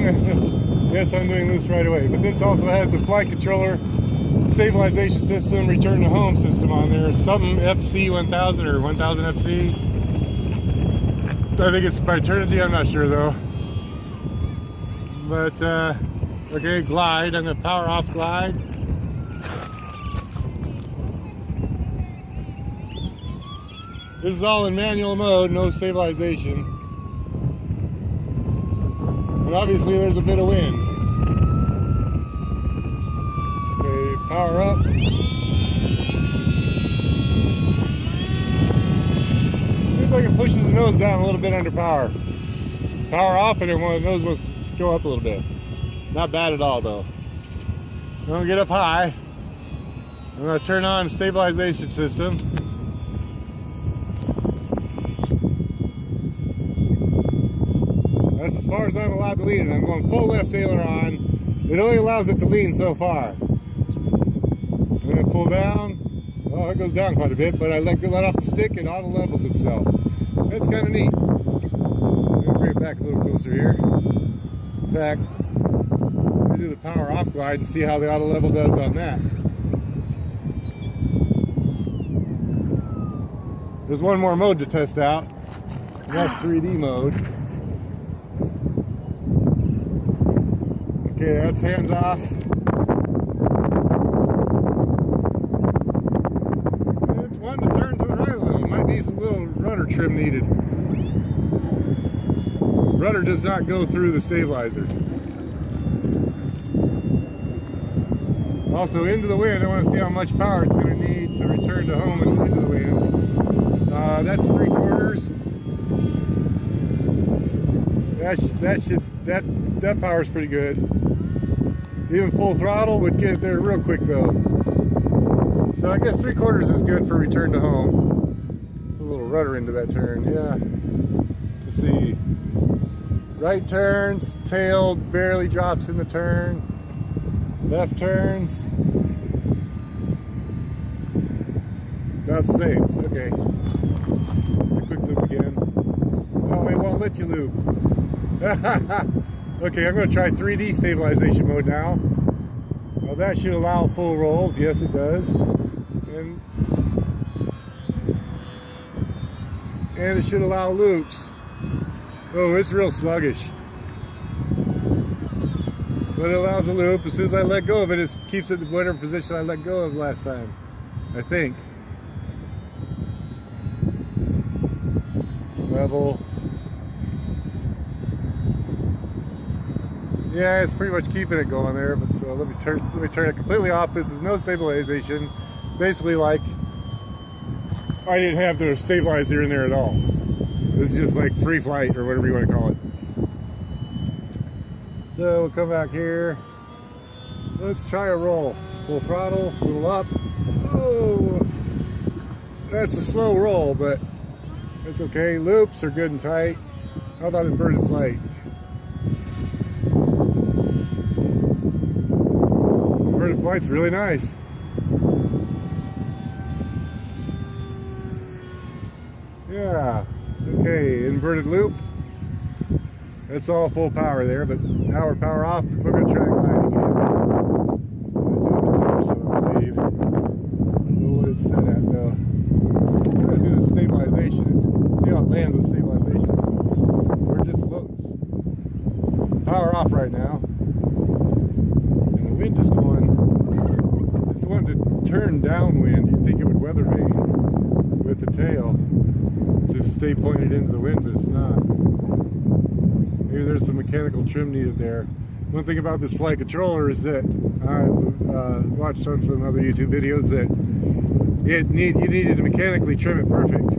Yes, I'm doing loose right away. But this also has the flight controller, stabilization system, return to home system on there. Something FC 1000 or 1000 FC. I think it's by Turnigy, I'm not sure though. But, okay, glide. I'm going to power off glide. This is all in manual mode, no stabilization. And obviously there's a bit of wind. Okay, power up. Seems like it pushes the nose down a little bit under power. Power off and then the nose wants to go up a little bit. Not bad at all though. I'm going to get up high. I'm going to turn on stabilization system. That's as far as I'm allowed to lean it. I'm going full left aileron. It only allows it to lean so far. I'm going to pull down. Oh, it goes down quite a bit, but I let off the stick and auto levels itself. That's kind of neat. I'm going to bring it back a little closer here. In fact, I'm going to do the power off glide and see how the auto level does on that. There's one more mode to test out, and that's 3D mode. Okay, that's hands off. It's one to turn to the right a little. Might be some little rudder trim needed. Rudder does not go through the stabilizer. Also into the wind, I want to see how much power it's going to need to return to home and into the wind. That's 3/4. That power's pretty good. Even full throttle would get it there real quick though. So I guess 3/4 is good for return to home. A little rudder into that turn, yeah. Let's see. Right turns, tail barely drops in the turn. Left turns. About the same. Okay. Quick loop again. Oh, it won't let you loop. Okay, I'm going to try 3D stabilization mode now. Well, that should allow full rolls. Yes, it does. And it should allow loops. Oh, it's real sluggish. But it allows a loop. As soon as I let go of it, it keeps it in whatever position I let go of last time. I think. Level. Yeah, it's pretty much keeping it going there, but so let me turn it completely off. This is no stabilization. Basically like I didn't have the stabilizer in there at all. This is just like free flight or whatever you want to call it. So we'll come back here. Let's try a roll. Full throttle, a little up. Oh, that's a slow roll, but it's okay. Loops are good and tight. How about inverted flight? Inverted flight's really nice. Yeah. Okay, inverted loop. It's all full power there, but now we're power off. We're going to try glide again. I believe. I don't know what it's set at though. I'm going to do the stabilization. See how it lands with stabilization. Where it just floats. Power off right now. And the wind is going. It's wanting to turn downwind. You'd think it would weather vane with the tail to stay pointed into the wind, but it's not. Maybe there's some mechanical trim needed there. One thing about this flight controller is that I watched on some other YouTube videos that you needed to mechanically trim it perfect.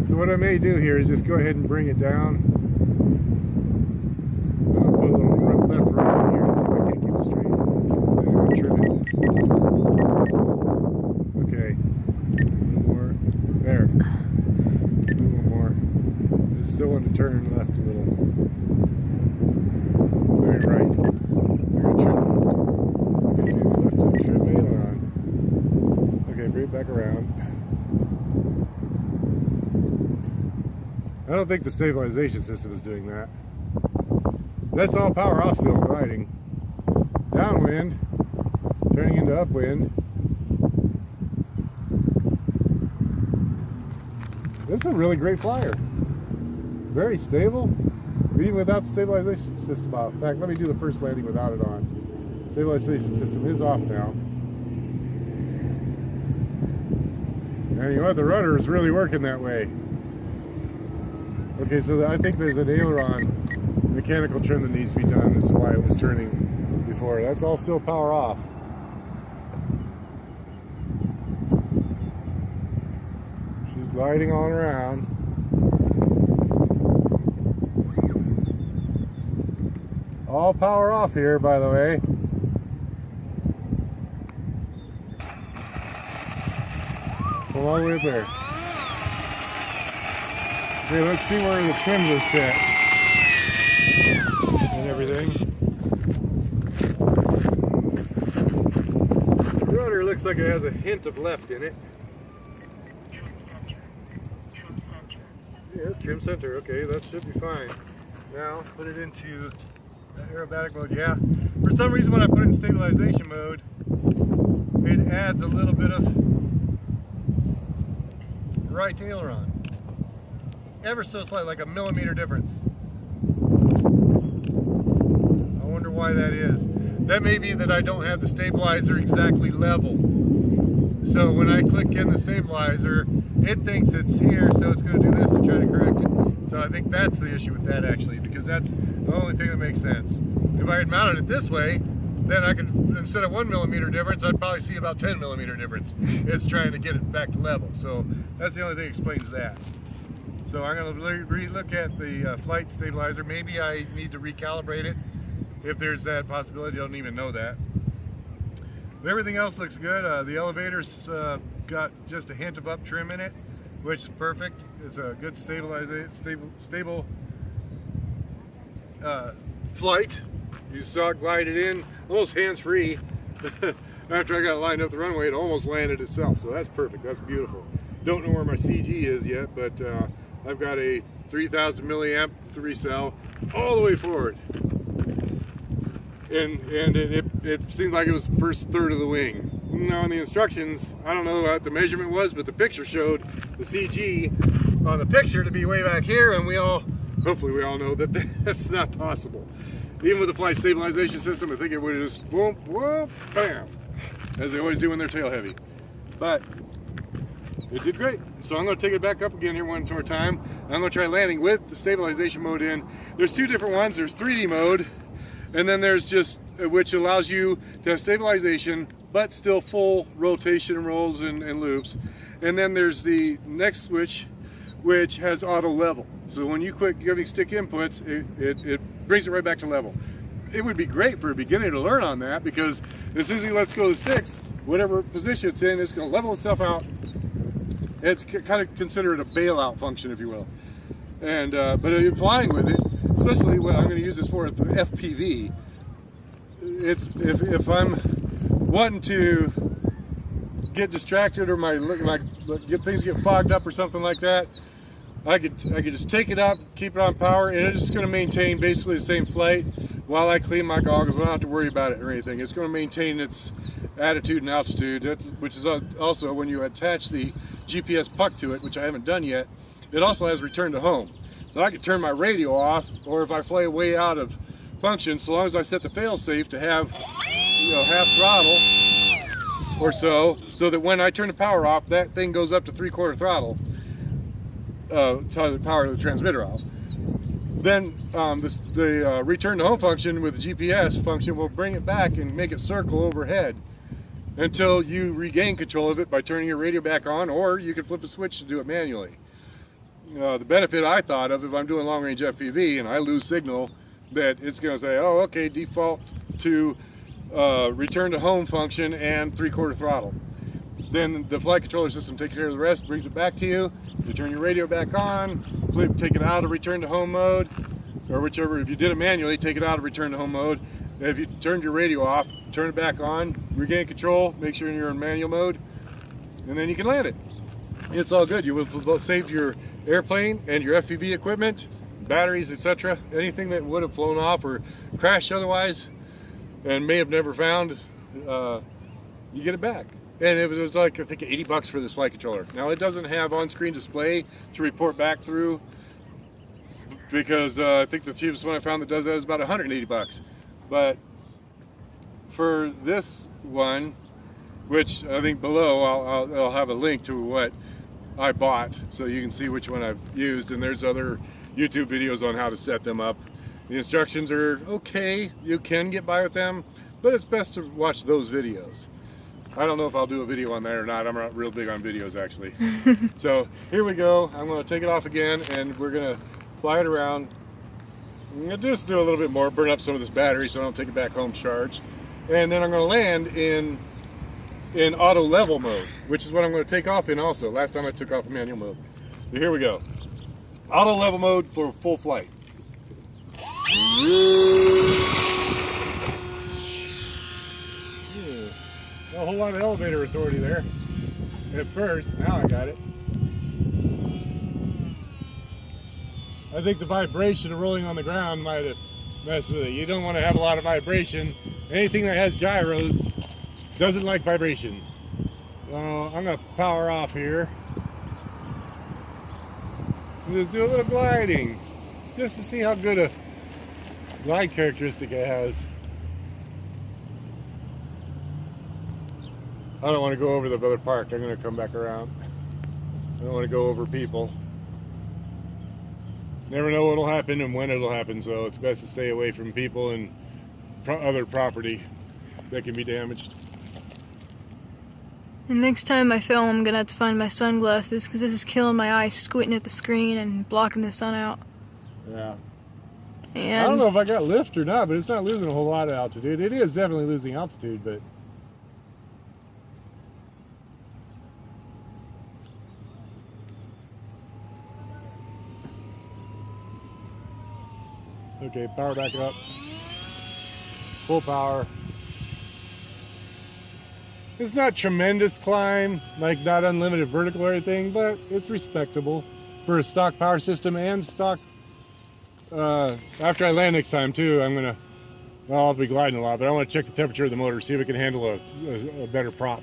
So what I may do here is just go ahead and bring it down. I'll put a little left right here to see if I can't keep it straight. Then I'm going to trim it. Okay. A little more. There. A little more. I still want to turn left a little. Very right. We're going to trim left. Okay, maybe left to trim aileron. Okay, bring it back around. I don't think the stabilization system is doing that. That's all power off still riding. Downwind, turning into upwind. This is a really great flyer. Very stable, even without the stabilization system off. In fact, let me do the first landing without it on. Stabilization system is off now. And you know what? The rudder is really working that way. Okay, so I think there's an aileron mechanical trim that needs to be done. This is why it was turning before. That's all still power off. She's gliding on around. All power off here, by the way. Come all the way up there. Okay, let's see where the trims are set and everything. The rudder looks like it has a hint of left in it. Trim center. Trim center. Yeah, it's trim center. Okay, that should be fine. Now, put it into aerobatic mode. Yeah, for some reason when I put it in stabilization mode, it adds a little bit of right aileron. Ever so slight, like a millimeter difference. I wonder why that is. That may be that I don't have the stabilizer exactly level. So when I click in the stabilizer, it thinks it's here, so it's going to do this to try to correct it. So I think that's the issue with that actually, because that's the only thing that makes sense. If I had mounted it this way, then I could, instead of 1 millimeter difference, I'd probably see about 10 millimeter difference. It's trying to get it back to level. So that's the only thing that explains that. So I'm going to re-look at the flight stabilizer. Maybe I need to recalibrate it. If there's that possibility, I don't even know that. But everything else looks good. The elevator's got just a hint of up trim in it, which is perfect. It's a good stable flight. You saw it glided in, almost hands-free. After I got it lined up the runway, it almost landed itself. So that's perfect. That's beautiful. Don't know where my CG is yet, but I've got a 3000 milliamp 3-cell all the way forward. And it seems like it was the first third of the wing. Now in the instructions, I don't know what the measurement was, but the picture showed the CG on the picture to be way back here, and hopefully we all know that that's not possible. Even with the flight stabilization system, I think it would have just boom, boom, bam, as they always do when they're tail heavy. But it did great. So I'm going to take it back up again here one more time. I'm going to try landing with the stabilization mode in. There's two different ones. There's 3D mode, and then there's just, which allows you to have stabilization, but still full rotation and rolls and loops. And then there's the next switch, which has auto level. So when you quit giving stick inputs, it brings it right back to level. It would be great for a beginner to learn on that, because as soon as he lets go of the sticks, whatever position it's in, it's going to level itself out. It's kind of considered a bailout function, if you will. And but if you're flying with it, especially what I'm going to use this for at the FPV, it's if I'm wanting to get distracted or things get fogged up or something like that, I could just take it up, keep it on power, and it's just going to maintain basically the same flight while I clean my goggles. I don't have to worry about it or anything. It's going to maintain its attitude and altitude, which is also when you attach the GPS puck to it, which I haven't done yet. It also has return to home. So I could turn my radio off, or if I fly way out of function, so long as I set the fail-safe to have, half throttle or so that when I turn the power off, that thing goes up to 3/4 throttle. To power the transmitter off. Then the return to home function with the GPS function will bring it back and make it circle overhead until you regain control of it by turning your radio back on, or you can flip a switch to do it manually. The benefit I thought of, if I'm doing long range FPV and I lose signal, that it's going to say, oh, okay, default to return to home function and 3/4 throttle. Then the flight controller system takes care of the rest, brings it back to you. You turn your radio back on, take it out of return to home mode, or whichever. If you did it manually, take it out of return to home mode. If you turned your radio off, turn it back on, regain control, make sure you're in manual mode, and then you can land it. It's all good. You will have saved your airplane and your FPV equipment batteries, etc., anything that would have flown off or crashed otherwise and may have never found, you get it back. And it was like, I think, $80 for this flight controller. Now, it doesn't have on-screen display to report back through, because I think the cheapest one I found that does that is about $180. But for this one, which I think below I'll have a link to what I bought, so you can see which one I've used, and there's other YouTube videos on how to set them up. The instructions are okay, you can get by with them, but it's best to watch those videos. I don't know if I'll do a video on that or not. I'm not real big on videos, actually. So here we go. I'm going to take it off again, and we're going to fly it around. I'm going to just do a little bit more, burn up some of this battery so I don't take it back home charged. And then I'm going to land in auto level mode, which is what I'm going to take off in also. Last time I took off in manual mode. So here we go. Auto level mode for full flight. A whole lot of elevator authority there at first. Now I got it. I think the vibration of rolling on the ground might have messed with it. You don't want to have a lot of vibration. Anything that has gyros doesn't like vibration. So I'm going to power off here and just do a little gliding just to see how good a glide characteristic it has. I don't want to go over the other park. I'm going to come back around. I don't want to go over people. Never know what'll happen and when it'll happen, so it's best to stay away from people and other property that can be damaged. And next time I film, I'm going to have to find my sunglasses, because this is killing my eyes, squinting at the screen and blocking the sun out. Yeah. And I don't know if I got lift or not, but it's not losing a whole lot of altitude. It is definitely losing altitude, but okay, power back up. Full power. It's not tremendous climb, like not unlimited vertical or anything, but it's respectable for a stock power system and stock. After I land next time too, well, I'll be gliding a lot, but I want to check the temperature of the motor, see if it can handle a better prop.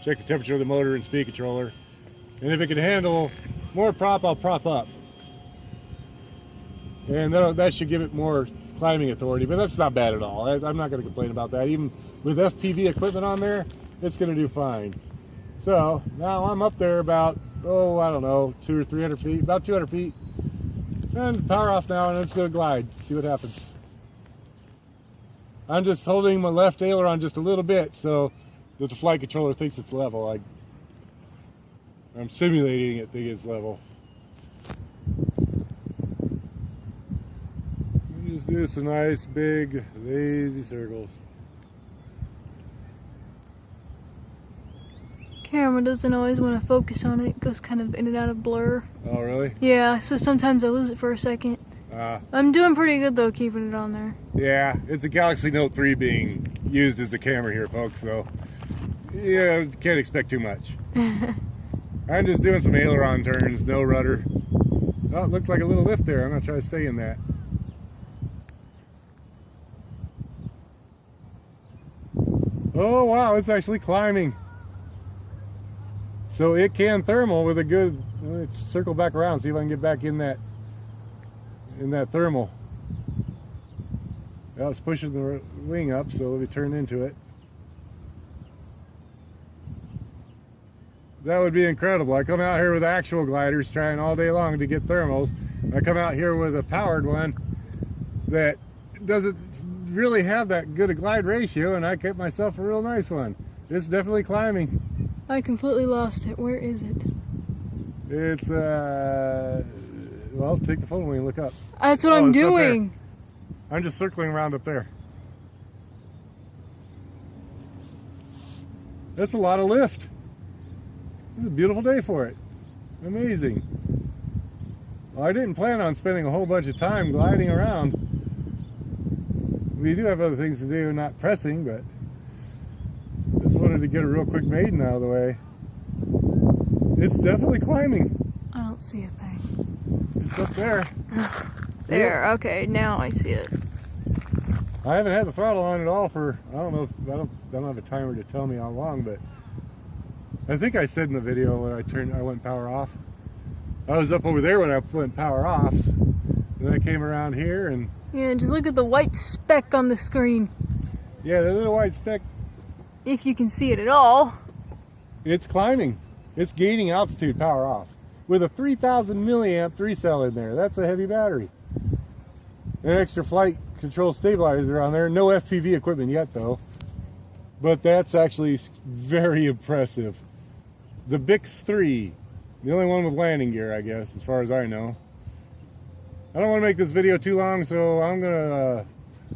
Check the temperature of the motor and speed controller. And if it can handle more prop, I'll prop up. And that should give it more climbing authority, but that's not bad at all. I'm not going to complain about that. Even with FPV equipment on there, it's going to do fine. So now I'm up there about, I don't know, 200 or 300 feet, about 200 feet. And power off now, and it's going to glide. See what happens. I'm just holding my left aileron just a little bit so that the flight controller thinks it's level. I'm simulating it thinking it's level. Just do some nice, big, lazy circles. camera doesn't always want to focus on it. It goes kind of in and out of blur. Oh, really? Yeah, so sometimes I lose it for a second. I'm doing pretty good, though, keeping it on there. Yeah, it's a Galaxy Note 3 being used as a camera here, folks, so yeah, can't expect too much. I'm just doing some aileron turns, no rudder. Oh, it looks like a little lift there. I'm going to try to stay in that. Oh, wow, it's actually climbing. So it can thermal with a good, let's circle back around, see if I can get back in that thermal. Well, it's pushing the wing up, so let me turn into it. That would be incredible. I come out here with actual gliders trying all day long to get thermals. I come out here with a powered one that doesn't really have that good a glide ratio, and I get myself a real nice one. It's definitely climbing. I completely lost it. Where is it? It's, well, take the phone when you look up. That's what I'm doing. I'm just circling around up there. That's a lot of lift. It's a beautiful day for it. Amazing. Well, I didn't plan on spending a whole bunch of time gliding around. We do have other things to do, not pressing, but just wanted to get a real quick maiden out of the way. It's definitely climbing. I don't see a thing. It's up there. There, okay, now I see it. I haven't had the throttle on at all for, I don't know, I don't have a timer to tell me how long, but I think I said in the video when I went power off. I was up over there when I went power off. And then I came around here and... Yeah, just look at the white speck on the screen. Yeah, the little white speck. If you can see it at all. It's climbing. It's gaining altitude power off. With a 3000 milliamp 3-cell in there. That's a heavy battery. An extra flight control stabilizer on there. No FPV equipment yet though. But that's actually very impressive. The Bix3. The only one with landing gear, I guess, as far as I know. I don't want to make this video too long, so I'm gonna...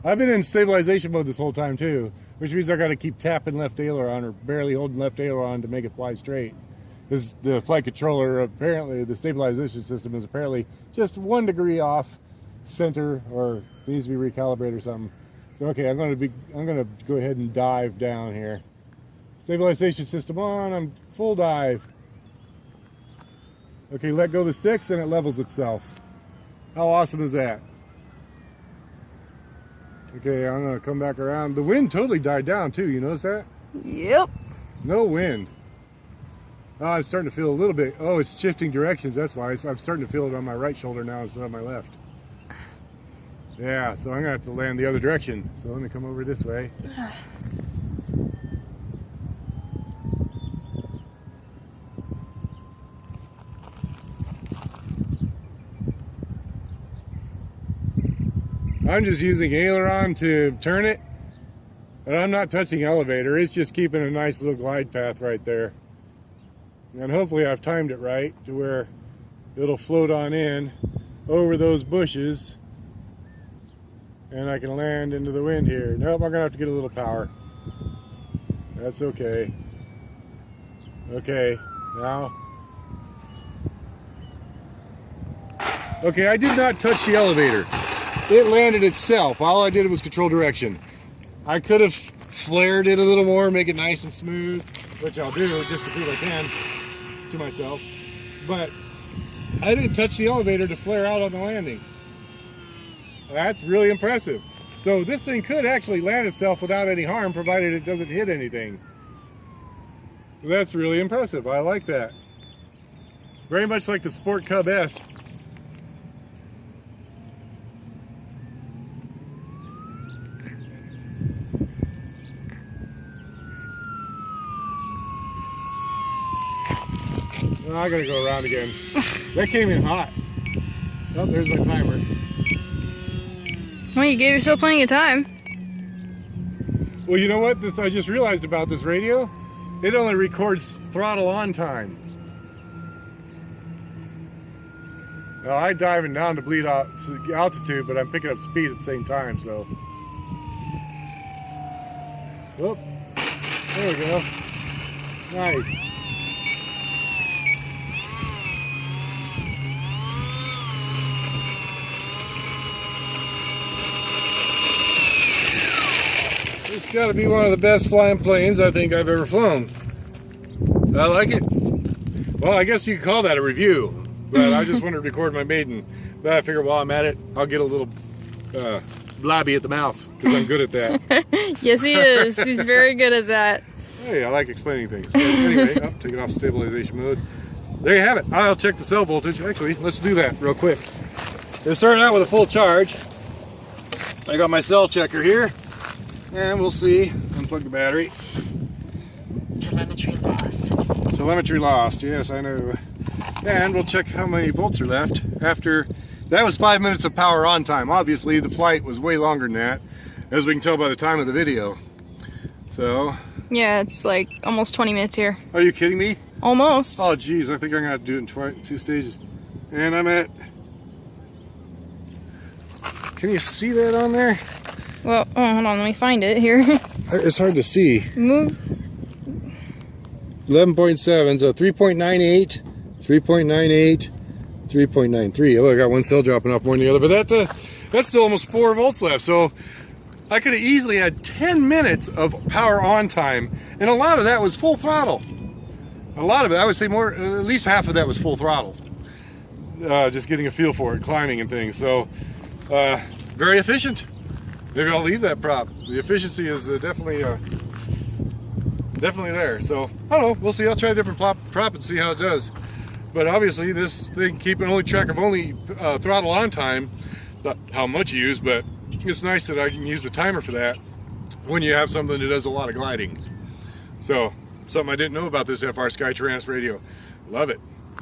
I've been in stabilization mode this whole time too, which means I gotta keep tapping left aileron or barely holding left aileron to make it fly straight. Because the flight controller, apparently, the stabilization system is apparently just 1 degree off center or needs to be recalibrated or something. So okay, I'm gonna go ahead and dive down here. Stabilization system on, I'm full dive. Okay, let go of the sticks and it levels itself. How awesome is that? Okay, I'm gonna come back around. The wind totally died down too, you notice that? Yep. No wind. Oh, I'm starting to feel a little bit, oh, it's shifting directions, that's why. So I'm starting to feel it on my right shoulder now instead of my left. Yeah, so I'm gonna have to land the other direction. So let me come over this way. I'm just using aileron to turn it, and I'm not touching elevator. It's just keeping a nice little glide path right there. And hopefully I've timed it right to where it'll float on in over those bushes and I can land into the wind here. Nope, I'm gonna have to get a little power. That's okay. Okay, now. Okay, I did not touch the elevator. It landed itself. All I did was control direction. I could have flared it a little more, make it nice and smooth, which I'll do just to prove I can to myself. But I didn't touch the elevator to flare out on the landing. That's really impressive. So this thing could actually land itself without any harm, provided it doesn't hit anything. That's really impressive. I like that. Very much like the Sport Cub S. Oh, I gotta go around again. That came in hot. Oh, there's my timer. Well, you gave yourself plenty of time. Well, you know what? I just realized about this radio. It only records throttle on time. Now, I'm diving down to bleed out to altitude, but I'm picking up speed at the same time, so. Oh, there we go. Nice. It's got to be one of the best flying planes I think I've ever flown. I like it. Well, I guess you could call that a review, but I just wanted to record my maiden. But I figured while I'm at it, I'll get a little blobby at the mouth, because I'm good at that. Yes, he is. He's very good at that. Hey, I like explaining things. But anyway, take it off stabilization mode. There you have it. I'll check the cell voltage. Actually, let's do that real quick. It started out with a full charge. I got my cell checker here. And we'll see. Unplug the battery. Telemetry lost. Telemetry lost, yes, I know. And we'll check how many volts are left after. That was 5 minutes of power on time. Obviously, the flight was way longer than that, as we can tell by the time of the video. So. Yeah, it's like almost 20 minutes here. Are you kidding me? Almost. Oh, geez, I think I'm going to have to do it in 2 stages. And I'm at. Can you see that on there? Well, oh, hold on, let me find it here. It's hard to see. Move. 11.7, so 3.98, 3.98, 3.93. Oh, I got one cell dropping off more than the other, but that's still almost 4 volts left. So I could have easily had 10 minutes of power on time, and a lot of that was full throttle. A lot of it, I would say more, at least half of that was full throttle. just getting a feel for it, climbing and things. So very efficient. Maybe I'll leave that prop. The efficiency is definitely there. So I don't know. We'll see. I'll try a different prop and see how it does. But obviously, this thing keeping only track of throttle on time, not how much you use, but it's nice that I can use the timer for that when you have something that does a lot of gliding. So something I didn't know about this FR Skytrans radio. Love it.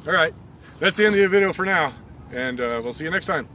All right, that's the end of the video for now, and we'll see you next time.